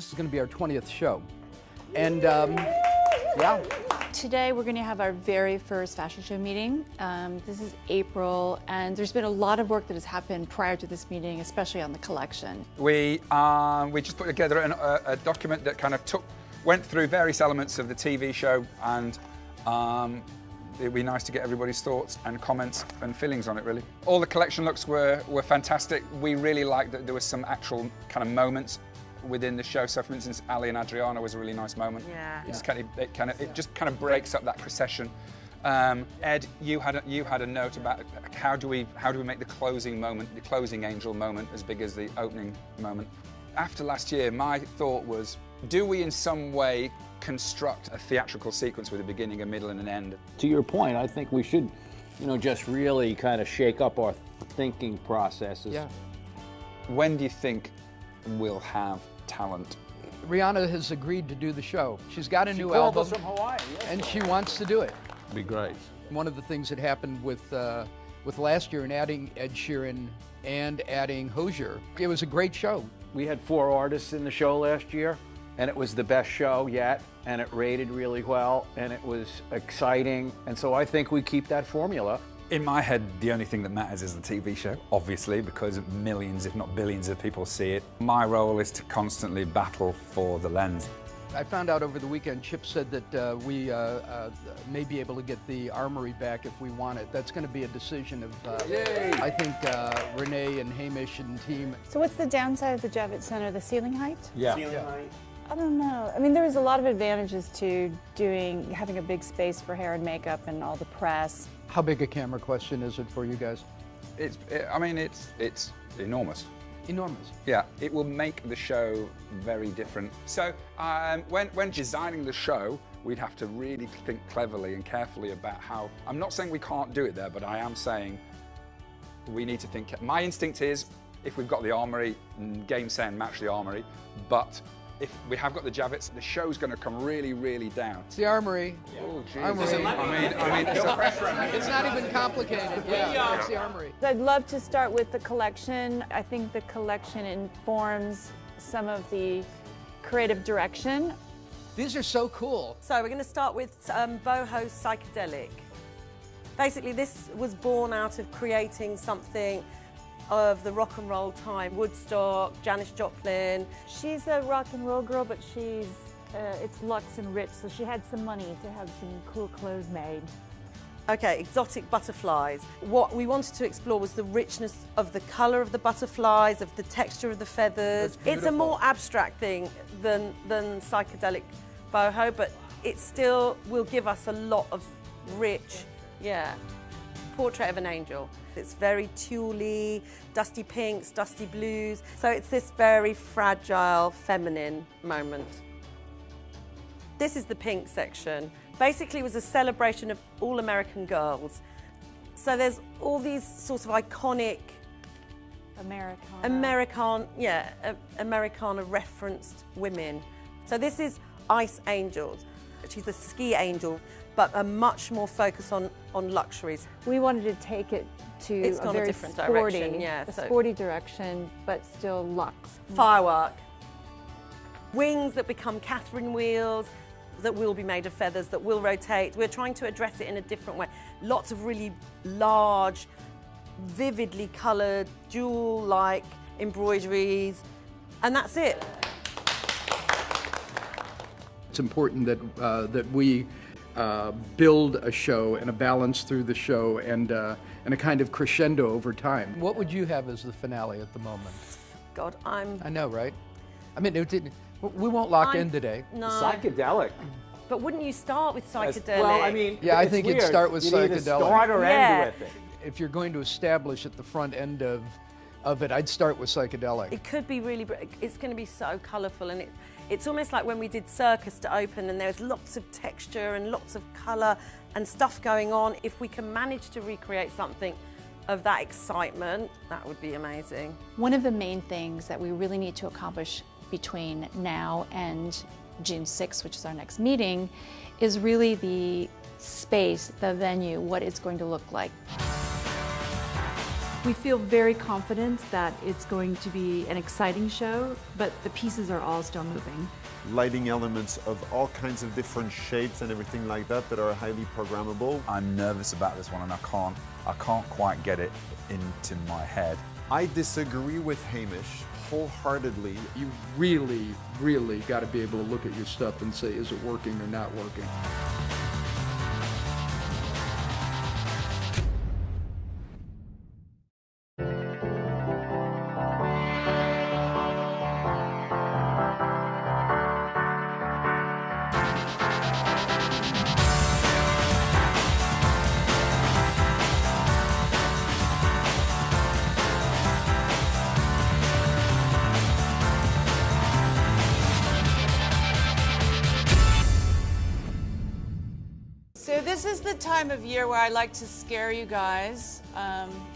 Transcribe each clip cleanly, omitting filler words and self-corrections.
this is going to be our 20th show. And yeah. Today we're going to have our very first fashion show meeting. This is April, and there's been a lot of work that has happened prior to this meeting, especially on the collection. We just put together a document that kind of went through various elements of the TV show, and it'd be nice to get everybody's thoughts and comments and feelings on it, really. All the collection looks were fantastic. We really liked that there was some actual kind of moments within the show. So, for instance, Ali and Adriana was a really nice moment. Yeah. It just kind of breaks up that procession. Ed, you had a note about how do we make the closing moment, the closing angel moment, as big as the opening moment. After last year, my thought was, do we in some way construct a theatrical sequence with a beginning, a middle, and an end? To your point, I think we should, just really kind of shake up our thinking processes. Yeah. When do you think we'll have talent? Rihanna has agreed to do the show. She's got a new album, from Hawaii, and she wants to do it. Be great. One of the things that happened with last year in adding Ed Sheeran and adding Hozier, it was a great show. We had 4 artists in the show last year, and it was the best show yet, and it rated really well, and it was exciting, and so I think we keep that formula. In my head, the only thing that matters is the TV show, obviously, because millions, if not billions, of people see it. My role is to constantly battle for the lens. I found out over the weekend, Chip said that we may be able to get the Armory back if we want it. That's going to be a decision of, I think, Renee and Hamish and team. So what's the downside of the Javits Center? The ceiling height? Yeah. Ceiling height. I don't know. I mean, there's a lot of advantages to having a big space for hair and makeup and all the press. How big a camera question is it for you guys? It's enormous. Enormous. Yeah, it will make the show very different. So when designing the show, we'd have to really think cleverly and carefully about how, I'm not saying we can't do it there, but I am saying we need to think. My instinct is, if we've got the Armory, game, set, and match the Armory, but if we have got the Javits, the show's going to come really, really down. It's the Armory. Yeah. Oh, geez. Armory. I mean, It's not even complicated. Yeah, it's the Armory. I'd love to start with the collection. I think the collection informs some of the creative direction. These are so cool. So we're going to start with boho psychedelic. Basically, this was born out of creating something of the rock and roll time. Woodstock, Janis Joplin. She's a rock and roll girl, but it's luxe and rich, so she had some money to have some cool clothes made. Okay, exotic butterflies. What we wanted to explore was the richness of the colour of the butterflies, of the texture of the feathers. It's a more abstract thing than psychedelic boho, but it still will give us a lot of rich, portrait of an angel. It's very tuley, dusty pinks, dusty blues. So it's this very fragile, feminine moment. This is the pink section. Basically, it was a celebration of all American girls. So there's all these sorts of iconic Americana referenced women. So this is Ice Angels. She's a ski angel, but a much more focus on luxuries. We wanted to take it to a very different sporty, direction, sporty direction, but still luxe. Firework. Wings that become Catherine wheels, that will be made of feathers, that will rotate. We're trying to address it in a different way. Lots of really large, vividly coloured, jewel-like embroideries, and that's it. It's important that we build a show and a balance through the show and a kind of crescendo over time. What would you have as the finale at the moment? God, I know, right? I mean, we won't lock in today. No. Psychedelic. But wouldn't you start with psychedelic? Well, I mean, yeah, I think you'd start with psychedelic. Either start or end with it. If you're going to establish at the front end of it, I'd start with psychedelic. It could be really, it's going to be so colourful, and it's almost like when we did Circus to open and there's lots of texture and lots of colour and stuff going on. If we can manage to recreate something of that excitement, that would be amazing. One of the main things that we really need to accomplish between now and June 6th, which is our next meeting, is really the space, the venue, what it's going to look like. We feel very confident that it's going to be an exciting show, but the pieces are all still moving. Lighting elements of all kinds of different shapes and everything like that that are highly programmable. I'm nervous about this one and I can't quite get it into my head. I disagree with Hamish wholeheartedly. You really, really got to be able to look at your stuff and say, is it working or not working? So this is the time of year where I like to scare you guys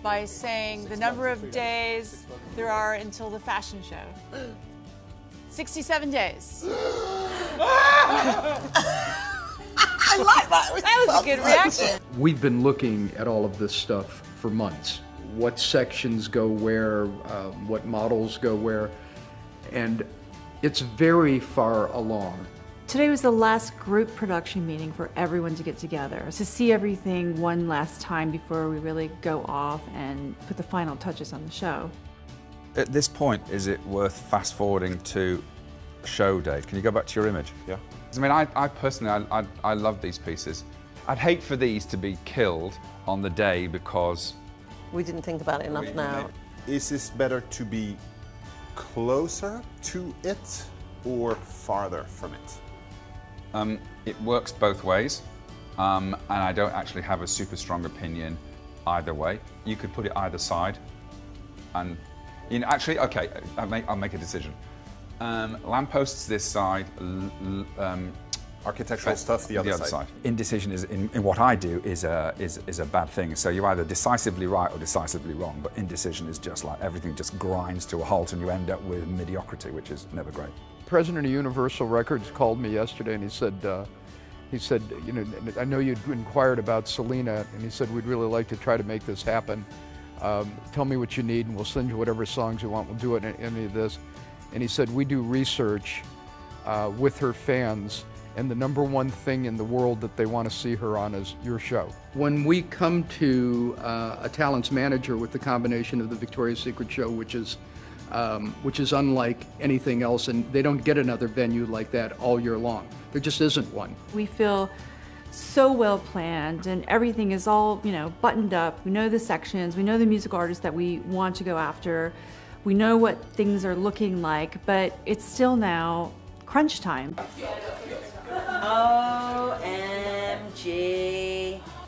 by saying the number of days there are until the fashion show. 67 days. I like that. That was a good reaction. We've been looking at all of this stuff for months. What sections go where, what models go where, and it's very far along. Today was the last group production meeting for everyone to get together, to see everything one last time before we really go off and put the final touches on the show. At this point, is it worth fast forwarding to show day? Can you go back to your image? Yeah. I mean, I personally, I love these pieces. I'd hate for these to be killed on the day because... We didn't think about it enough now. Is this better to be closer to it or farther from it? It works both ways, and I don't actually have a super strong opinion either way. You could put it either side, and you know, actually, okay, I'll make a decision. Lampposts this side, Architectural stuff the other side. Indecision is in what I do is a bad thing. So you're either decisively right or decisively wrong. But indecision is just like everything just grinds to a halt, and you end up with mediocrity, which is never great. President of Universal Records called me yesterday and he said, you know, I know you'd inquired about Selena, and he said, we'd really like to try to make this happen. Tell me what you need and we'll send you whatever songs you want. We'll do it in any of this. And he said, we do research with her fans, and the #1 thing in the world that they want to see her on is your show. When we come to a talents manager with the combination of the Victoria's Secret show, which is unlike anything else, and they don't get another venue like that all year long. There just isn't one. We feel so well planned and everything is all, you know, buttoned up. We know the sections, we know the musical artists that we want to go after. We know what things are looking like, but it's still now crunch time. OMG.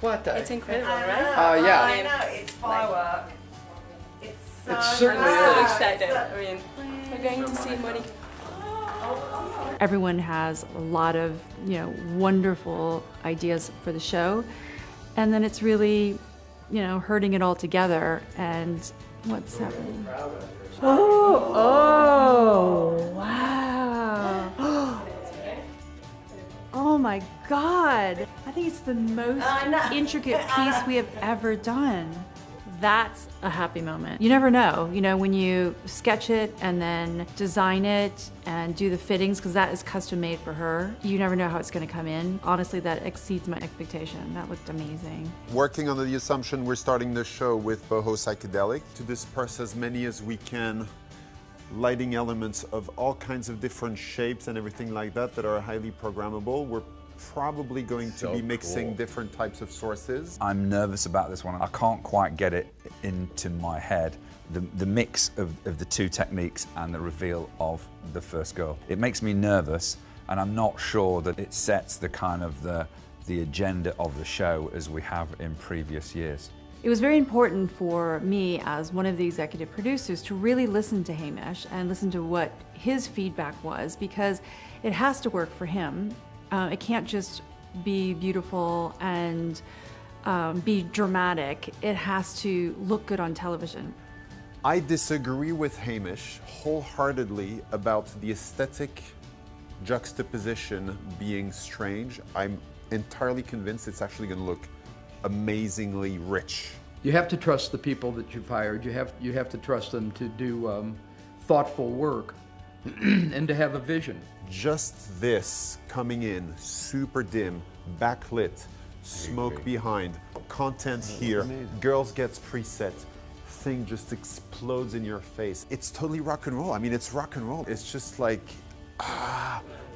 What the? It's incredible, right? Yeah. I know, it's firework. It's certainly I'm so is. excited. I mean, we're going to see Monica. Everyone has a lot of, you know, wonderful ideas for the show. And then it's really, you know, herding it all together. And what's happening? Oh, wow. Oh my God. I think it's the most intricate piece we have ever done. That's a happy moment. You never know, you know, when you sketch it and then design it and do the fittings, because that is custom made for her. You never know how it's going to come in. Honestly, that exceeds my expectation. That looked amazing. Working under the assumption we're starting the show with Boho Psychedelic to disperse as many as we can lighting elements of all kinds of different shapes and everything like that that are highly programmable. We're probably going to be mixing different types of sources. I'm nervous about this one. I can't quite get it into my head. The mix of the two techniques and the reveal of the first girl. It makes me nervous, and I'm not sure that it sets the kind of the agenda of the show as we have in previous years. It was very important for me as one of the executive producers to really listen to Hamish and listen to what his feedback was, because it has to work for him. It can't just be beautiful and be dramatic. It has to look good on television. I disagree with Hamish wholeheartedly about the aesthetic juxtaposition being strange. I'm entirely convinced it's actually going to look amazingly rich You have to trust the people that you've hired. You have to trust them to do thoughtful work and to have a vision. Just this coming in, super dim, backlit, smoke behind, content here, girls gets preset, thing just explodes in your face. It's totally rock and roll. I mean, it's rock and roll. It's just like,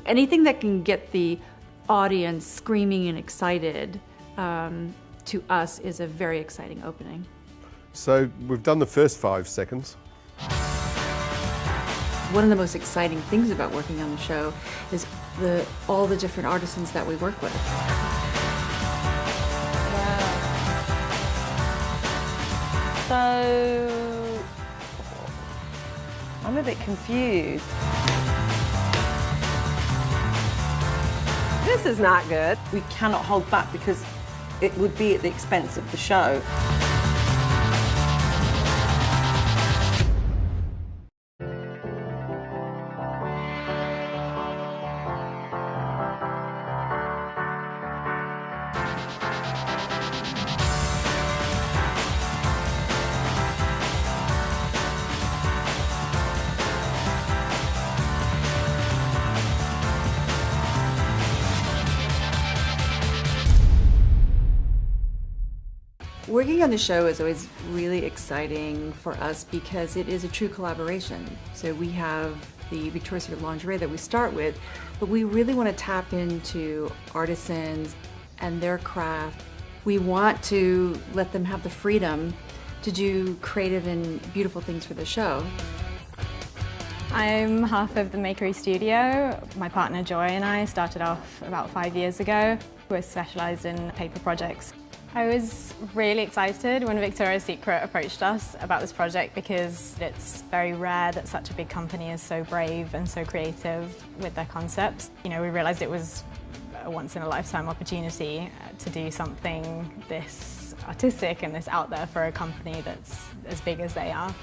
Anything that can get the audience screaming and excited to us is a very exciting opening. So we've done the first 5 seconds. One of the most exciting things about working on the show is all the different artisans that we work with. So, I'm a bit confused. This is not good. We cannot hold back because it would be at the expense of the show. Working on the show is always really exciting for us because it is a true collaboration. So we have the Victoria's Secret lingerie that we start with, but we really want to tap into artisans and their craft. We want to let them have the freedom to do creative and beautiful things for the show. I'm half of the Makery Studio. My partner Joy and I started off about 5 years ago. We're specialised in paper projects. I was really excited when Victoria's Secret approached us about this project because it's very rare that such a big company is so brave and so creative with their concepts. You know, we realised it was a once-in-a-lifetime opportunity to do something this artistic and this out there for a company that's as big as they are.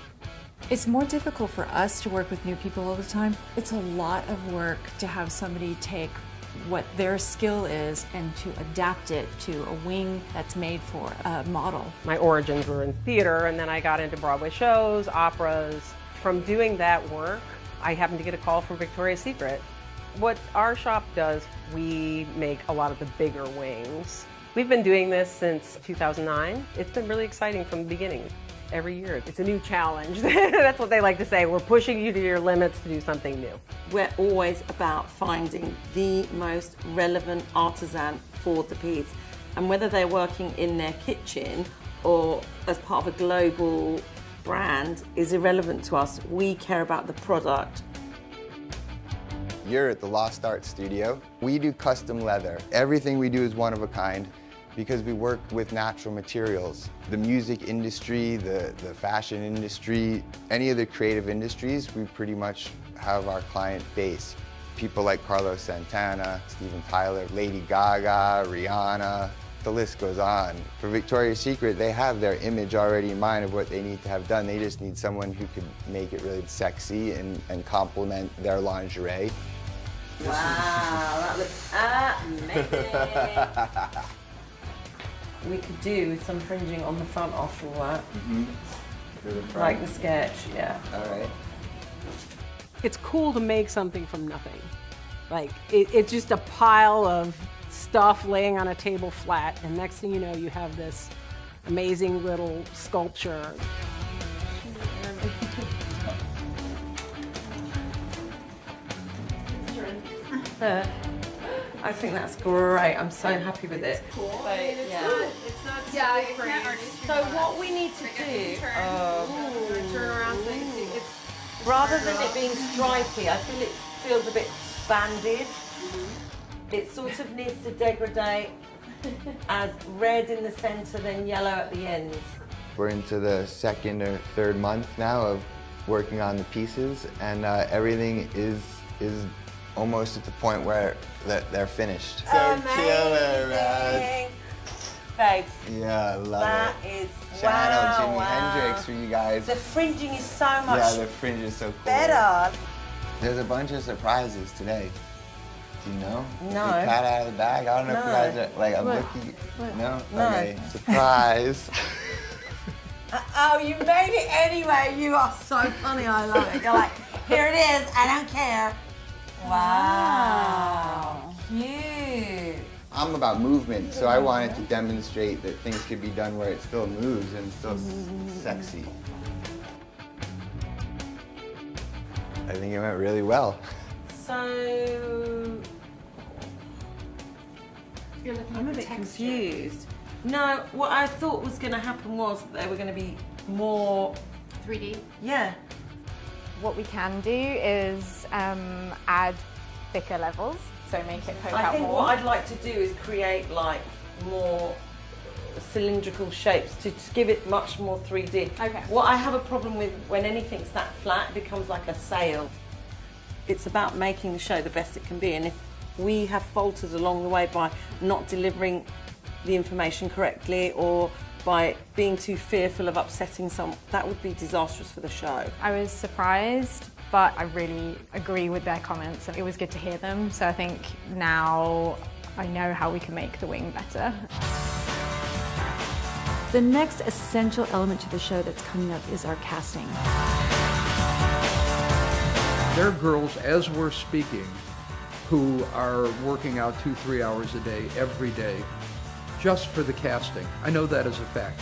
It's more difficult for us to work with new people all the time. It's a lot of work to have somebody take what their skill is and to adapt it to a wing that's made for a model. My origins were in theater, and then I got into Broadway shows, operas. From doing that work, I happened to get a call from Victoria's Secret. What our shop does, we make a lot of the bigger wings. We've been doing this since 2009. It's been really exciting from the beginning. Every year, it's a new challenge. That's what they like to say. We're pushing you to your limits to do something new. We're always about finding the most relevant artisan for the piece. And whether they're working in their kitchen or as part of a global brand is irrelevant to us. We care about the product. You're at the Lost Art Studio. We do custom leather. Everything we do is one of a kind, because we work with natural materials. The music industry, the fashion industry, any of the creative industries, we pretty much have our client base. People like Carlos Santana, Steven Tyler, Lady Gaga, Rihanna, the list goes on. For Victoria's Secret, they have their image already in mind of what they need to have done. They just need someone who could make it really sexy and complement their lingerie. Wow, that looks amazing. We could do with some fringing on the front after all that. Like the sketch, yeah. All right. It's cool to make something from nothing. Like, it's just a pile of stuff laying on a table flat, and next thing you know, you have this amazing little sculpture. I think that's great. I'm so happy with it. Cool. Yeah. It's not so crazy. So what we need to do, Turn around so you can see it's rather than it being stripy, I feel it feels a bit banded. It sort of needs to degrade as red in the center, then yellow at the ends. We're into the second or third month now of working on the pieces, and everything is almost at the point where they're finished. So killer, man. Babes. Yeah, I love that it. Is Shout out wow, Jimi wow. Hendrix for you guys. The fringing is so much Yeah, the fringe is so cool. better. There's a bunch of surprises today. Do you know? No. The cat out of the bag? I don't know if you guys are, like, I'm What? looking. What? No? No. Okay. Surprise. Oh, you made it anyway. You are so funny. I love it. You're like, here it is. I don't care. Wow. Cute. I'm about movement, so I wanted to demonstrate that things could be done where it still moves and still sexy. I think it went really well. So, I'm a bit confused. No, what I thought was going to happen was that they were going to be more 3D. Yeah. What we can do is add thicker levels, so make it poke out more. I think what I'd like to do is create like more cylindrical shapes to give it much more 3D. Okay. What I have a problem with when anything's that flat, it becomes like a sail. It's about making the show the best it can be, and if we have falters along the way by not delivering the information correctly or by being too fearful of upsetting some, that would be disastrous for the show. I was surprised, but I really agree with their comments and it was good to hear them. So I think now I know how we can make the wing better. The next essential element to the show that's coming up is our casting. There are girls, as we're speaking, who are working out 2-3 hours a day, every day, just for the casting. I know that as a fact.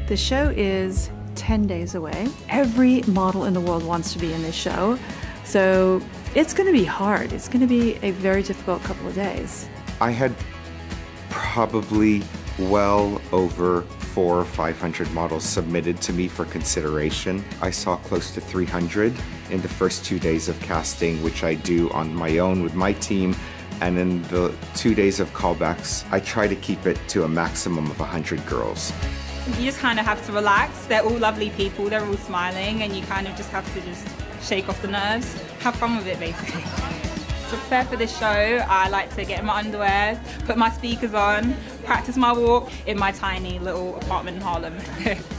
The show is 10 days away. Every model in the world wants to be in this show. So it's going to be hard. It's going to be a very difficult couple of days. I had probably well over 400 or 500 models submitted to me for consideration. I saw close to 300 in the first 2 days of casting, which I do on my own with my team. And in the 2 days of callbacks, I try to keep it to a maximum of 100 girls. You just kind of have to relax. They're all lovely people, they're all smiling, and you kind of just have to just shake off the nerves. Have fun with it, basically. To prepare for this show, I like to get in my underwear, put my speakers on, practice my walk in my tiny little apartment in Harlem.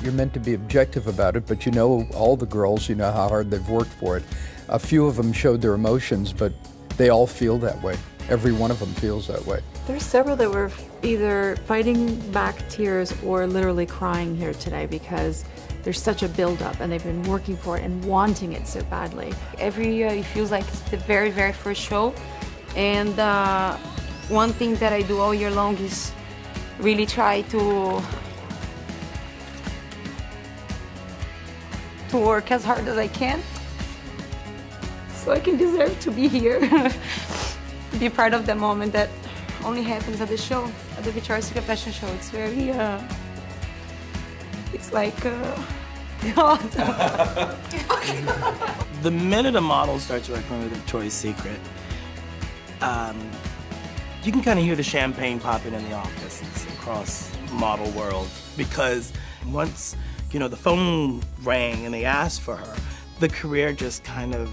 You're meant to be objective about it, but you know all the girls, you know how hard they've worked for it. A few of them showed their emotions, but they all feel that way. Every one of them feels that way. There's several that were either fighting back tears or literally crying here today because there's such a build-up and they've been working for it and wanting it so badly. Every year it feels like it's the very, very first show. And one thing that I do all year long is really try to work as hard as I can so I can deserve to be here. Be part of the moment that only happens at the show, at the Victoria's Secret Fashion Show. It's very, it's like, The minute a model starts working with Victoria's Secret, you can kind of hear the champagne popping in the offices across model world, because once, you know, the phone rang and they asked for her, the career just kind of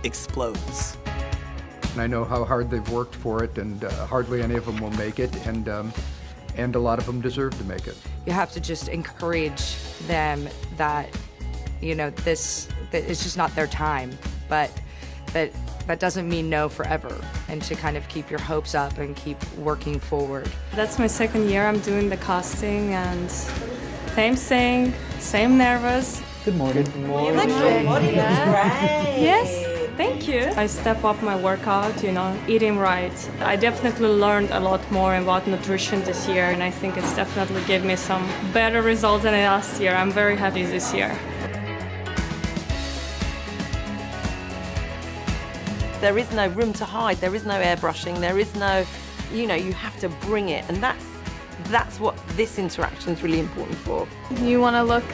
explodes. And I know how hard they've worked for it, and hardly any of them will make it, and a lot of them deserve to make it. You have to just encourage them that, you know, that it's just not their time, but that doesn't mean no forever, and to kind of keep your hopes up and keep working forward. That's my second year I'm doing the casting, and same thing, same nervous. Good morning. Good morning. Your body looks great. Yes. Thank you. I step up my workout, you know, eating right. I definitely learned a lot more about nutrition this year, and I think it's definitely gave me some better results than last year. I'm very happy this year. There is no room to hide, there is no airbrushing, there is no, you know, you have to bring it, and that's what this interaction is really important for. You want to look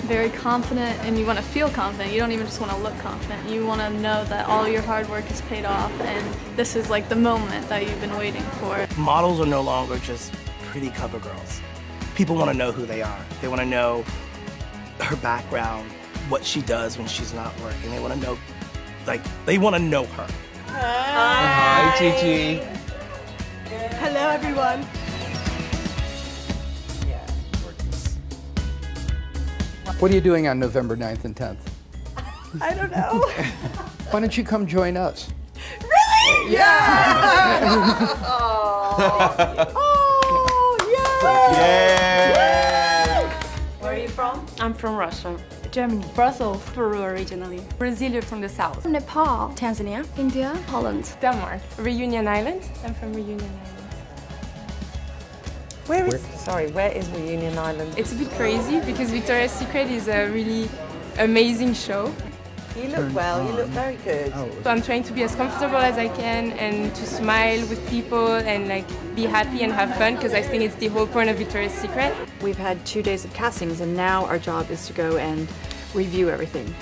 very confident and you want to feel confident. You don't even just want to look confident. You want to know that all your hard work is paid off and this is like the moment that you've been waiting for. Models are no longer just pretty cover girls. People want to know who they are. They want to know her background, what she does when she's not working. They want to know like, they want to know her. Hi, Gigi. Hello, everyone. What are you doing on November 9th and 10th? I don't know. Why don't you come join us? Really? Yeah! Where are you from? I'm from Russia. Germany. Brussels, Peru originally. Brazil from the south. Nepal. Tanzania. India. Holland. Denmark. Reunion Island. I'm from Reunion Island. Where is Reunion Island? It's a bit crazy because Victoria's Secret is a really amazing show. You look well, you look very good. So I'm trying to be as comfortable as I can and to smile with people and like be happy and have fun because I think it's the whole point of Victoria's Secret. We've had 2 days of castings and now our job is to go and review everything.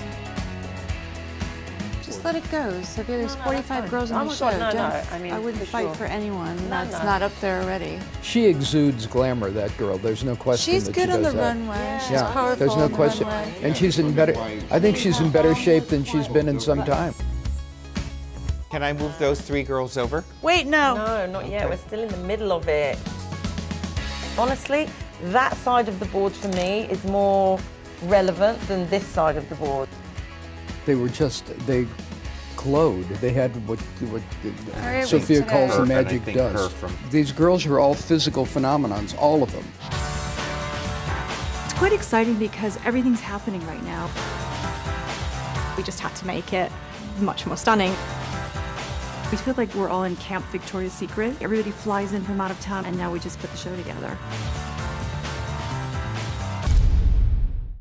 Just let it go. Sophia, there's 45 girls on the show. I wouldn't fight for anyone that's not up there already. She exudes glamour, that girl. There's no question She's that good she on does the that. runway. She's Yeah, powerful there's no on the question. runway. And she's in better, I think she's in better shape than she's been in some time. Can I move those 3 girls over? Wait, no. No, not yet. We're still in the middle of it. Honestly, that side of the board for me is more relevant than this side of the board. They were just, they glowed. They had what Very Sophia weak calls the today. magic dust. These girls are all physical phenomenons, all of them. It's quite exciting because everything's happening right now. We just had to make it much more stunning. We feel like we're all in Camp Victoria's Secret. Everybody flies in from out of town and now we just put the show together.